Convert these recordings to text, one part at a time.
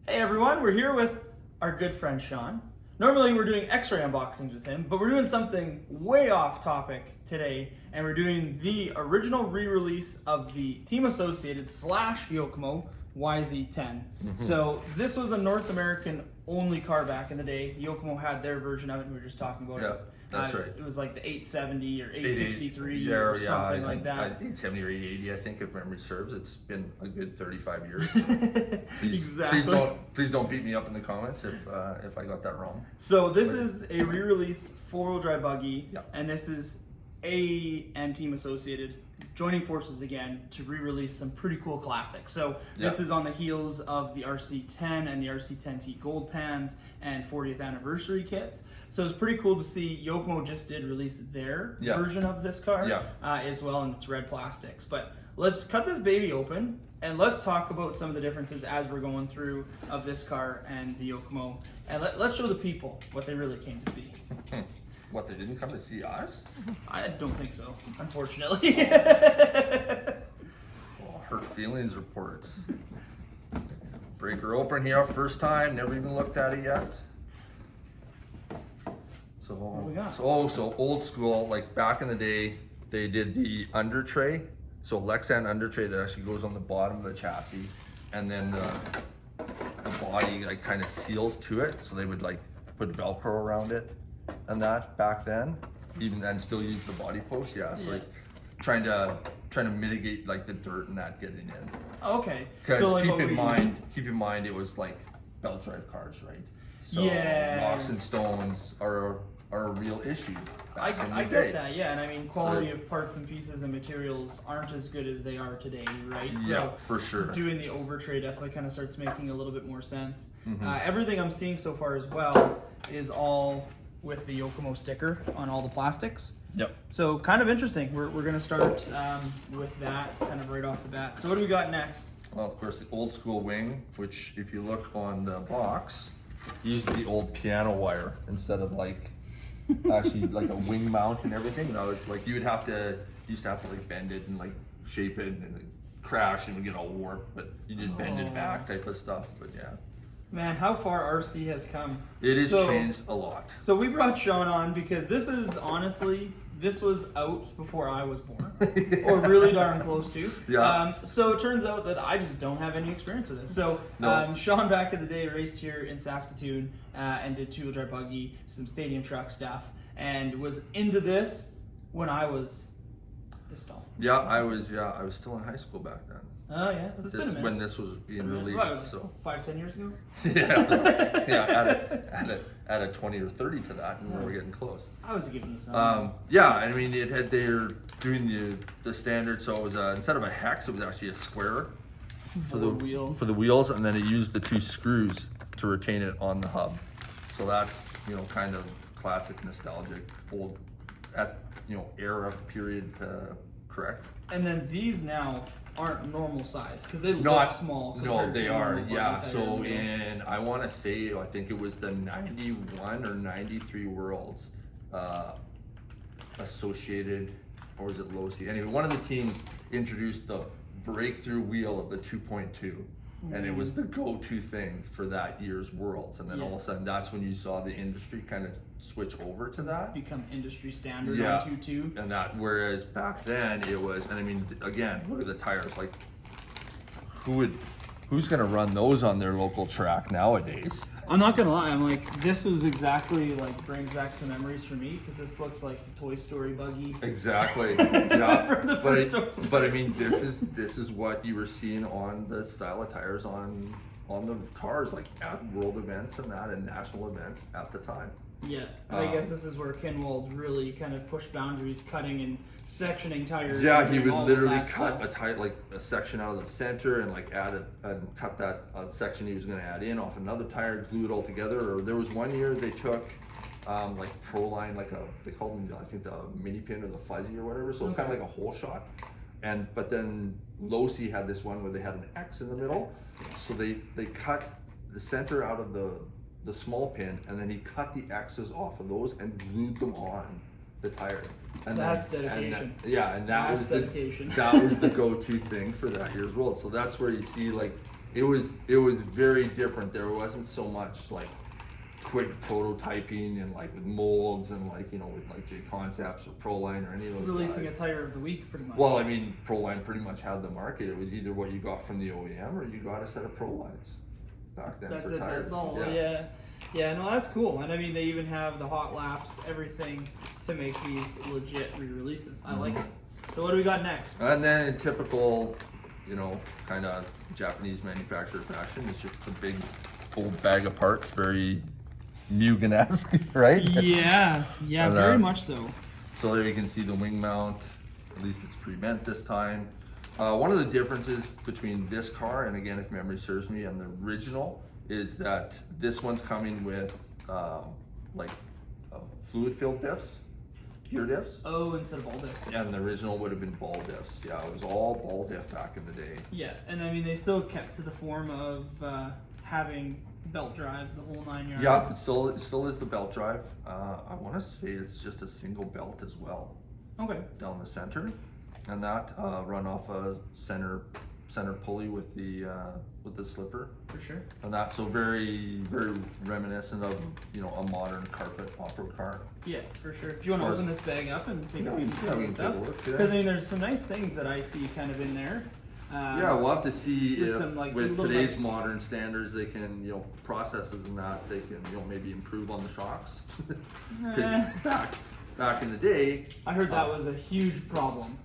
Hey everyone, we're here with our good friend Shawn. Normally we're doing X-ray unboxings with him, but we're doing something way off topic today, and we're doing the original re-release of the Team Associated / Yokomo YZ10. So this was a North American only car back in the day. Yokomo had their version of it, and we were just talking about it. That's right. It was like the 870 or 863 or something like that. 870 or 880, I think, if memory serves. It's been a good 35 years. Exactly. Please don't beat me up in the comments if I got that wrong. So this is a re-release four-wheel drive buggy, Yeah. and this is AE and Team Associated joining forces again to re-release some pretty cool classics. So this is on the heels of the RC10 and the RC10 Gold Pans and 40th anniversary kits. So it's pretty cool to see Yokomo just did release their version of this car as well, and it's red plastics. But let's cut this baby open and let's talk about some of the differences as we're going through of this car and the Yokomo. And let's show the people what they really came to see. What, they didn't come to see us? I don't think so, unfortunately. Oh, hurt feelings reports. Break her open here, first time, never even looked at it yet. So, What we got? so old school, like back in the day, they did the under tray. So Lexan under tray that actually goes on the bottom of the chassis, and then the body like kind of seals to it. So they would like put Velcro around it, and that back then, even then still use the body post. So like trying to mitigate like the dirt and that getting in. Okay. Because So, like, keep in mind it was like belt drive cars, right? So rocks and stones are a real issue. I get that, and I mean, quality of parts and pieces and materials aren't as good as they are today, right? Yeah, So for sure. doing the over tray definitely kind of starts making a little bit more sense. Everything I'm seeing so far as well is all with the Yokomo sticker on all the plastics. Yep. So kind of interesting. We're going to start with that kind of right off the bat. So what do we got next? Well, of course, the old school wing, which if you look on the box, used the old piano wire instead of like actually like a wing mount and everything. That was like you used to have to like bend it and like shape it and it crash and it would get all warped, but you just bend it back type of stuff. But yeah. Man, how far RC has come. It has changed a lot. So we brought Shawn on because this is honestly, this was out before I was born, or really darn close to. So it turns out that I just don't have any experience with this. So Shawn back in the day raced here in Saskatoon and did two-wheel drive buggy, some stadium truck stuff, and was into this when I was this tall. I was still in high school back then. Oh yeah, so it's been a minute. When this was being released. So 5-10 years ago. Add a 20 or 30 to that, and we're getting close. I was giving you some. I mean, they're doing the standard. So it was instead of a hex, it was actually a square for the wheels, and then it used the two screws to retain it on the hub. So that's kind of classic, nostalgic, old era period, correct? And then these now aren't normal size because they look small. No, they are. So I want to say, I think it was the 91 or 93 Worlds Associated, or was it Losi? Anyway, one of the teams introduced the breakthrough wheel of the 2.2. And it was the go-to thing for that year's Worlds, and then all of a sudden that's when you saw the industry kind of switch over to that, become industry standard on 2.2. And that, whereas back then it was, and I mean, again, look at the tires, like who's gonna run those on their local track nowadays? I'm not gonna lie, I'm like, this is exactly like brings back some memories for me because this looks like the Toy Story buggy. Exactly. From the first Toy Story. But I mean, this is what you were seeing on the style of tires on the cars, like at world events and that, and national events at the time. Yeah, I guess this is where Kinwald really kind of pushed boundaries, cutting and sectioning tires. Yeah, he would literally cut a tire, like a section out of the center, and like cut that section he was going to add in off another tire, glue it all together. Or there was one year they took like Proline, like they called them, I think, the mini pin or the fuzzy or whatever, so kind of like a hole shot. But then Losi had this one where they had an X in the middle, so they cut the center out of the small pin, and then he cut the X's off of those and glued them on the tire. And that's dedication. And that was dedication. That was the go-to thing for that year's World. So that's where you see like it was very different. There wasn't so much like quick prototyping and like with molds and like, you know, with like J Concepts or Proline or any of those Releasing guys. a tire of the week, pretty much. Well, I mean, Proline pretty much had the market. It was either what you got from the OEM or you got a set of Prolines back then That's for it. tires. That's all. Yeah. No, that's cool. And I mean, they even have the hot laps, everything to make these legit re-releases. I like it. So what do we got next? And then in typical, you know, kind of Japanese manufacturer fashion, it's just a big old bag of parts, very Mugen-esque, right? Yeah, And, very much so. So there you can see the wing mount. At least it's pre-bent this time. One of the differences between this car and, again, if memory serves me, and the original is that this one's coming with like fluid-filled diffs, gear diffs. Oh, instead of ball diffs. And the original would have been ball diffs. Yeah, it was all ball diff back in the day. Yeah, and I mean, they still kept to the form of having belt drives, the whole 9 yards. Yeah, it still is the belt drive. I want to say it's just a single belt as well. Okay. Down the center, and that run off a center pulley with the slipper. For sure. And that's so very reminiscent of, you know, a modern carpet off-road car. Yeah, for sure. Do you want to open this bag up and take a Yeah, peek we at can some of the take a stuff? look, yeah. Because I mean, there's some nice things that I see kind of in there. Yeah, we'll have to see with if some, like, with little, today's like- modern standards they can, you know, processes and that they can, you know, maybe improve on the shocks. Because back in the day, I heard that was a huge problem.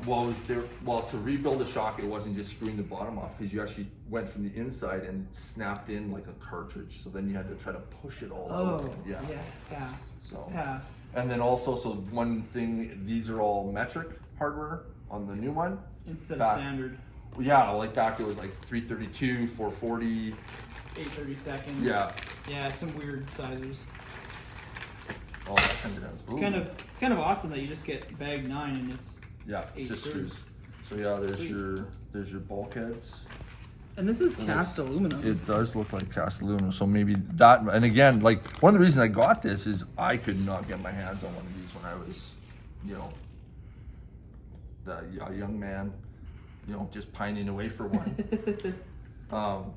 well, to rebuild a shock, it wasn't just screwing the bottom off, because you actually went from the inside and snapped in like a cartridge. So then you had to try to push it all out. Oh, yeah, pass. So- Pass. And then also, so one thing, these are all metric hardware on the new one. Instead of Back- standard Yeah, like back it was like 332, 440. 830 seconds. Yeah, Yeah, some weird sizes. all that kind of stuff. It's kind of awesome that you just get bag 9 and it's Yeah, 8 just screws. screws. So yeah, Sweet. there's your bulkheads. And this is cast aluminum. It does look like cast aluminum, so maybe that. And again, like one of the reasons I got this is I could not get my hands on one of these when I was, you know, a young man, you know, just pining away for one.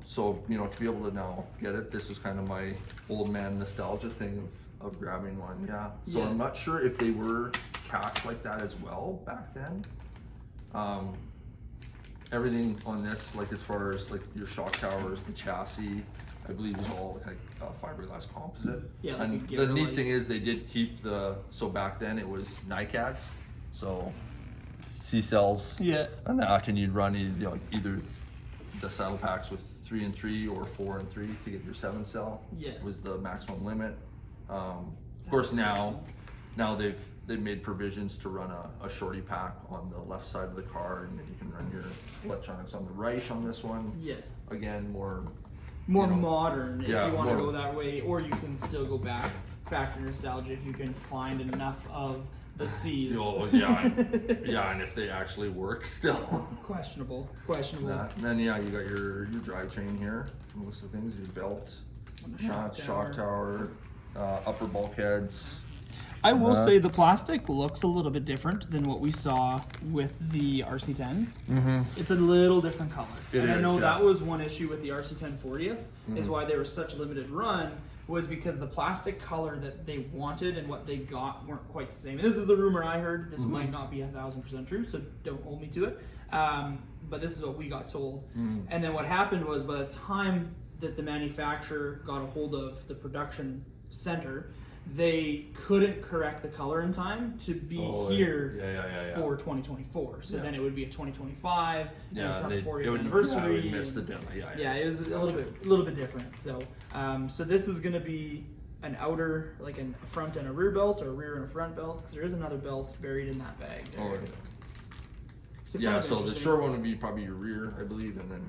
So you know, to be able to now get it, this is kind of my old man nostalgia thing of grabbing one. Yeah. So Yeah. I'm not sure if they were cast like that as well back then. Everything on this, like as far as like your shock towers, the chassis, I believe is all like fiberglass composite. Yeah, like and a the gear neat lights. thing is they did keep so back then it was NiCads, so C-cells Yeah. and that, and you'd run either the saddle packs with 3 and 3 or 4 and 3 to get your 7-cell. Yeah. Was the maximum limit. Of course now they've made provisions to run a shorty pack on the left side of the car, and then you can run your electronics on the right on this one. Yeah. Again, more More you know, modern if yeah, you want to more- go that way, or you can still go back factory nostalgia if you can find enough of the C's. Oh, yeah, and if they actually work still. Questionable. That. And then yeah, you got your drivetrain here. Most of the things, your belt, shock tower, upper bulkheads. I will say the plastic looks a little bit different than what we saw with the RC10s. Mm-hmm. It's a little different color. It I know is, that yeah. was one issue with the RC10 40s, is why they were such a limited run, was because the plastic color that they wanted and what they got weren't quite the same. This is the rumor I heard. This might not be 1,000% true, so don't hold me to it. But this is what we got told. And then what happened was, by the time that the manufacturer got a hold of the production center, they couldn't correct the color in time to be here for 2024. So then it would be a 2025, and it's our 40th anniversary. It would miss the deadline. Yeah, it was a little bit different. So, so this is going to be an outer, like a front and a rear belt, or a rear and a front belt, because there is another belt buried in that bag there. Oh, So yeah, kind of so the interesting. short one would be probably your rear, I believe, and then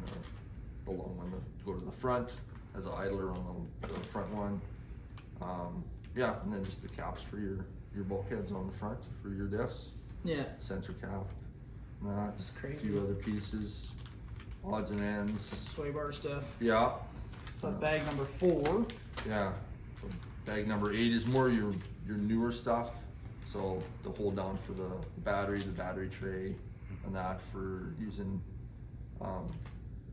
the long one would go to the front as an idler on the front one. Yeah, and then just the caps for your bulkheads on the front for your diffs. Yeah. Sensor cap. That. It's crazy. A few other pieces, odds and ends. Sway bar stuff. Yeah. So that's bag number 4. Yeah. So bag number 8 is more your newer stuff. So the hold down for the battery tray, and that for using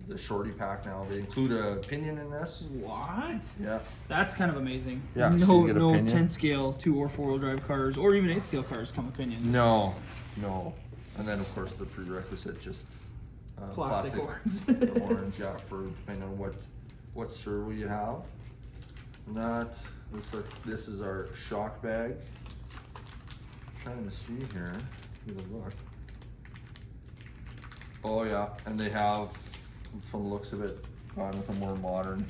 the shorty pack now. They include a pinion in this. What? Yeah. That's kind of amazing. Yeah, No, so you get a no pinion. 10 scale 2 or 4 wheel drive cars, or even 8 scale cars come with pinions. No. And then of course the prerequisite just Plastic horns. The orange, yeah, for depending on what servo you have. And that looks like this is our shock bag. Trying to see here. Give it a look. Oh yeah, and they have, from the looks of it, gone with a more modern.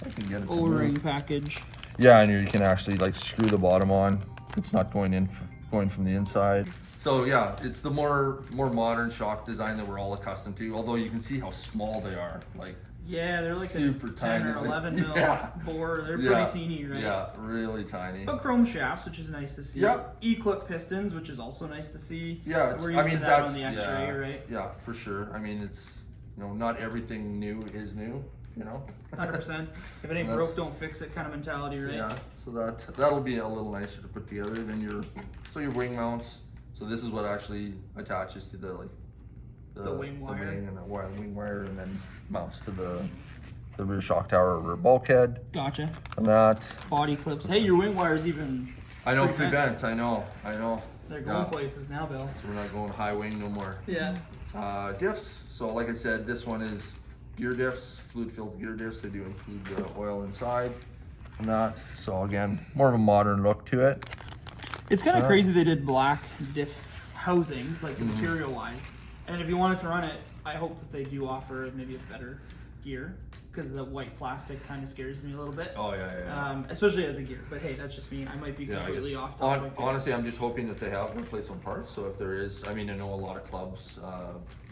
I can get it. O-ring package. Yeah, and you can actually like screw the bottom on. It's not going from the inside. So yeah, it's the more modern shock design that we're all accustomed to. Although you can see how small they are. Like Yeah, they're like super a 10 tiny. or 11 mil Yeah. bore. They're Yeah. pretty teeny, right? Yeah, really tiny. But chrome shafts, which is nice to see. Yep. E-clip pistons, which is also nice to see. Yeah, We're I using mean that that's on the X-ray, right? Yeah, for sure. I mean it's not everything new is new. 100%. If it ain't That's- broke, don't fix it kind of mentality, right? Yeah, so that'll be a little nicer to put together than your wing mounts. So this is what actually attaches to the wing wire. wing and the wing wire, and then mounts to the rear shock tower or rear bulkhead. Gotcha. And that. Body clips. Hey, your wing wire's even. I know pretty bent. prevent. I know. They're going places now, Bill. So we're not going high wing no more. Yeah. Diffs. So like I said, this one is gear diffs, fluid filled gear diffs. They do include the oil inside and that. So again, more of a modern look to it. It's kind of crazy they did black diff housings, like the material wise. And if you wanted to run it, I hope that they do offer maybe a better gear, because the white plastic kind of scares me a little bit. Oh yeah. Especially as a gear. But hey, that's just me. I might be completely off topic. Honestly, I'm just hoping that they have replacement parts. So if there is, I mean, I know a lot of clubs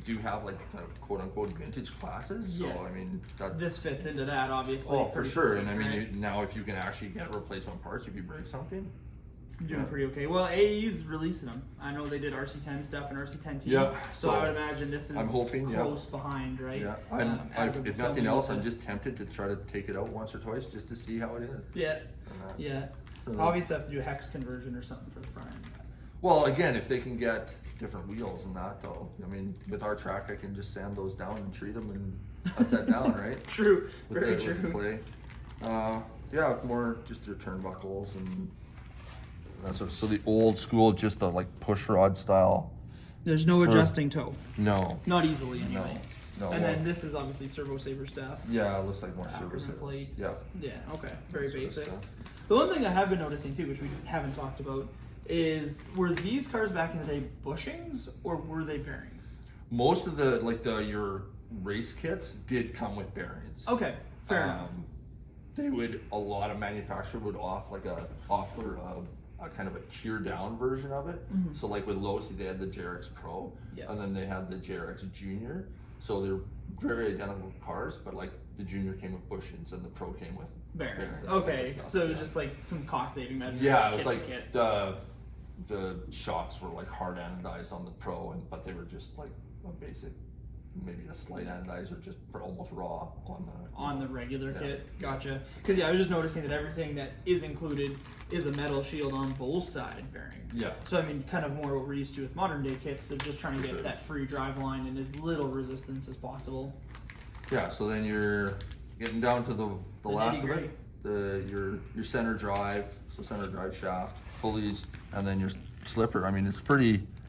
do have like quote unquote vintage classes. So Yeah. I mean, This fits into that, obviously. oh for sure. And I perfect, mean, right? now if you can actually get replacement parts if you break something. You're doing pretty okay. Well, AE's releasing them. I know they did RC10 stuff and RC10T. Yeah, So so I would imagine this is I'm hoping, close behind, right? Yeah, as of if filming nothing else, this. I'm just tempted to try to take it out once or twice just to see how it is. Yeah, And that. yeah. So- Obviously, have to do a hex conversion or something for the front end. Well, again, if they can get different wheels and that, though, I mean, with our track, I can just sand those down and treat them and set down, right? True, With very the, true. With the clay. Yeah, more just your turnbuckles and that sort of. So the old school, just the like push rod style. There's no adjusting toe. No. Not easily, anyway. No. And then this is obviously servo saver stuff. Yeah, it looks like more service. Ackerman plates. Yeah. Yeah, okay. Very Sort of basics. stuff. The one thing I have been noticing too, which we haven't talked about, is were these cars back in the day bushings or were they bearings? Most of the your race kits did come with bearings. Okay, fair enough. A lot of manufacturer would offer a kind of a tear down version of it. Mm-hmm. So like with Losi, they had the JRX Pro, Yeah. and then they had the JRX Junior. So they're very identical cars, but like the Junior came with bushings and the Pro came with Bearings. type Okay, of stuff. so it was just like some cost saving measures. Yeah, it was kit to like kit. the shocks were like hard anodized on the Pro, but they were just like a basic, maybe a slight anodizer, just almost raw on the regular Yeah. kit. Gotcha. Because yeah, I was just noticing that everything that is included is a metal shield on both side bearing. Yeah. So I mean, kind of more what we're used to with modern day kits of just trying to get Sure. that free drive line and as little resistance as possible. Yeah, so then you're getting down to the last of nitty-gritty. it, your center drive, so center drive shaft, pulleys, and then your slipper. I mean,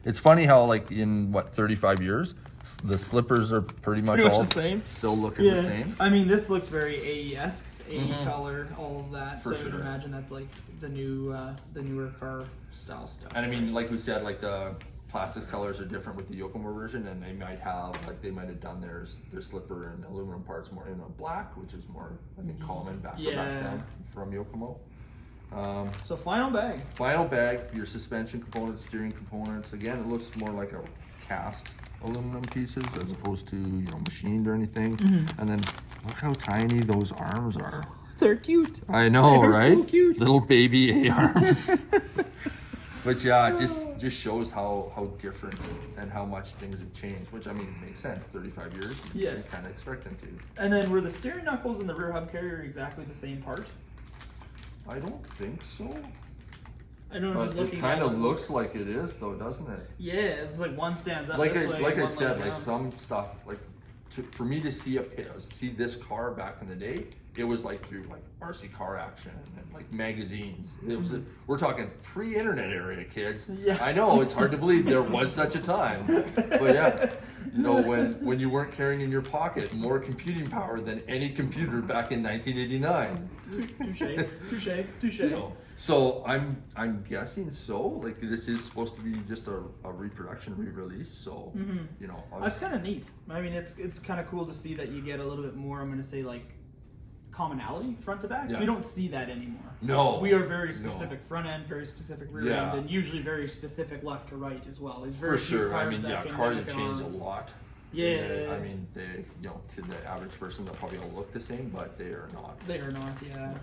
it's funny how like in 35 years, the slippers are pretty much all the same. still looking the same. I mean, this looks very AE-esque, 'cause AE color, all of that. For so I would sure. imagine that's like the newer car style stuff. And I mean, like we said, like the plastics colors are different with the Yokomo version, and they might have done their slipper and aluminum parts more in a black, which is more I think common back Yeah. then from Yokomo. So final bag. Final bag, your suspension components, steering components. Again, it looks more like a cast aluminum pieces as opposed to machined or anything. And then look how tiny those arms are. They're cute. I know, They're right? so cute. Little baby A arms. But yeah, it just shows how different and how much things have changed. Which I mean makes sense. 35 years, you Yeah. kind of expect them to. And then were the steering knuckles and the rear hub carrier exactly the same part? I don't think so. I don't know. Just But looking it kind at of looks like it is, though, doesn't it? Yeah, it's like one stands up Like this I, way, like I one said, lays like down. some stuff, like for me to see this car back in the day, it was like through like RC Car Action and like magazines. It was we're talking pre-internet area, kids. Yeah. I know it's hard to believe there was such a time, but yeah, you know, when you weren't carrying in your pocket more computing power than any computer back in 1989. Touche. You know, so I'm guessing so. Like this is supposed to be just a reproduction, re-release. So you know, That's kind of neat. I mean, it's kind of cool to see that you get a little bit more. I'm going to say like commonality front to back. Yeah. We don't see that anymore. No, we are very specific front end, very specific rear Yeah. end, and usually very specific left to right as well. There's for very few sure. I cars mean, that yeah, can cars mimic have it changed a on. lot. Yeah. I mean, they, you know, to the average person, they'll probably all look the same, but they are not. They are not, yeah.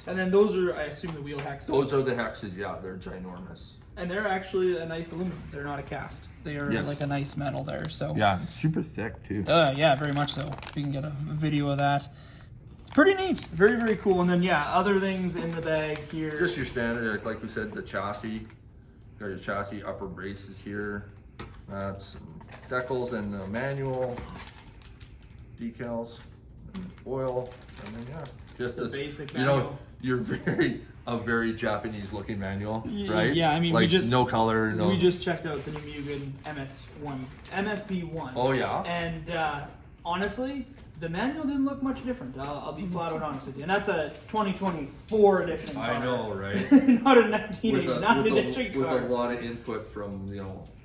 And then those are, I assume, the wheel hexes. Those are the hexes, yeah, they're ginormous. And they're actually a nice aluminum. They're not a cast. They are Yes. like a nice metal there. So Yeah, super thick too. yeah, very much so. We can get a video of that. It's pretty neat. Very, very cool. And then yeah, other things in the bag here. Just your standard, like we said, the chassis. Got your chassis upper braces here. Some decals and the manual, decals, and oil, and then yeah, just The this basic You know, manual. you're a very Japanese looking manual, right? Yeah, I mean, like we just no color, no. We just checked out the new Mugen MSB1. Oh yeah. And honestly, the manual didn't look much different. I'll be flat out honest with you. And that's a 2024 edition car. I know, right? Not a with 1989 edition with car. a lot of input from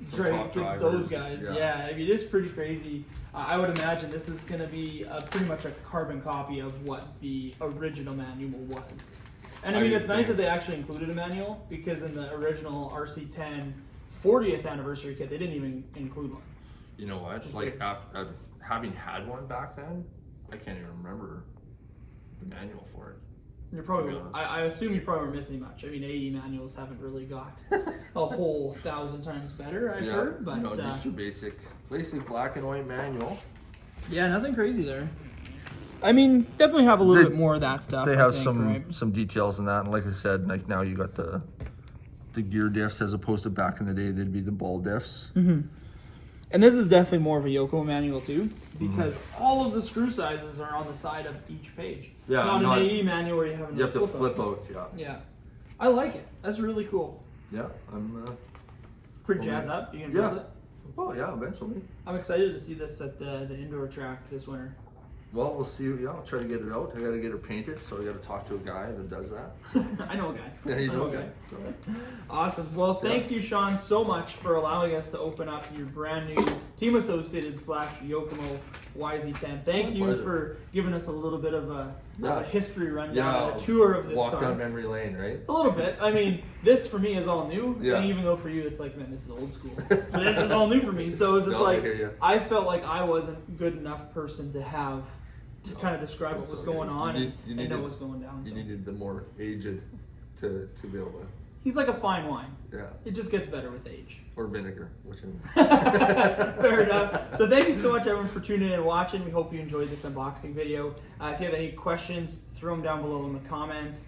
some Drake, top drivers. those guys, yeah. I mean, it's pretty crazy. I would imagine this is going to be pretty much a carbon copy of what the original manual was. And I mean, it's nice that they actually included a manual, because in the original RC10 40th anniversary kit, they didn't even include one. You know what? Just Like weird. having had one back then, I can't even remember the manual for it. You're probably, To be honest. I assume you probably weren't missing much. I mean, AE manuals haven't really got a whole 1,000 times better, I've heard, but you know, just your basic black and white manual. yeah, nothing crazy there. I mean, definitely have a little bit more of that stuff. They I have think, some details in that, and like I said, like now you got the gear diffs as opposed to back in the day they'd be the ball diffs. And this is definitely more of a Yokomo manual too, because all of the screw sizes are on the side of each page. Yeah, not not- an AE manual where you have You have to flip out, yeah. Yeah, I like it. That's really cool. Yeah, I'm. Pretty Well, jazzed up. You can build Yeah. it. Well, yeah, eventually. I'm excited to see this at the indoor track this winter. Well, we'll see. Yeah, I'll try to get it out. I got to get it painted, so I got to talk to a guy that does that. I know a guy. Yeah, you I know, a guy. So. Awesome. Well, thank you, Shawn, so much for allowing us to open up your brand new Team Associated / Yokomo YZ10. Thank you pleasure. for giving us a little bit of a history rundown, Yeah, a tour of this walk car. down memory lane, right? A little bit. I mean, this for me is all new. Yeah. And even though for you it's like, man, this is old school. But this is all new for me. So it's just No, I like, hear ya. I felt like I wasn't a good enough person to have to kind of describe what was That's going okay. on You and needed- know what's going down. You So. needed the more aged to be able to, He's like a fine wine. yeah, It just gets better with age. or vinegar, whichever. Fair enough. So thank you so much, everyone, for tuning in and watching. We hope you enjoyed this unboxing video. If you have any questions, throw them down below in the comments.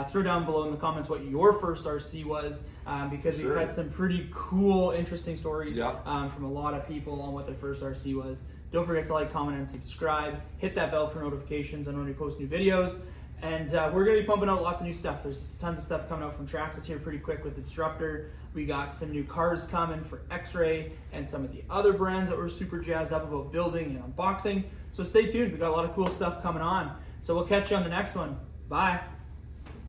Throw down below in the comments what your first RC was, because we've Sure. had some pretty cool, interesting stories Yeah. from a lot of people on what their first RC was. Don't forget to like, comment, and subscribe. Hit that bell for notifications on when we post new videos. And we're going to be pumping out lots of new stuff. There's tons of stuff coming out from Traxxas here pretty quick with Disruptor. We got some new cars coming for X-Ray and some of the other brands that we're super jazzed up about building and unboxing. So stay tuned. We got a lot of cool stuff coming on. So we'll catch you on the next one. Bye.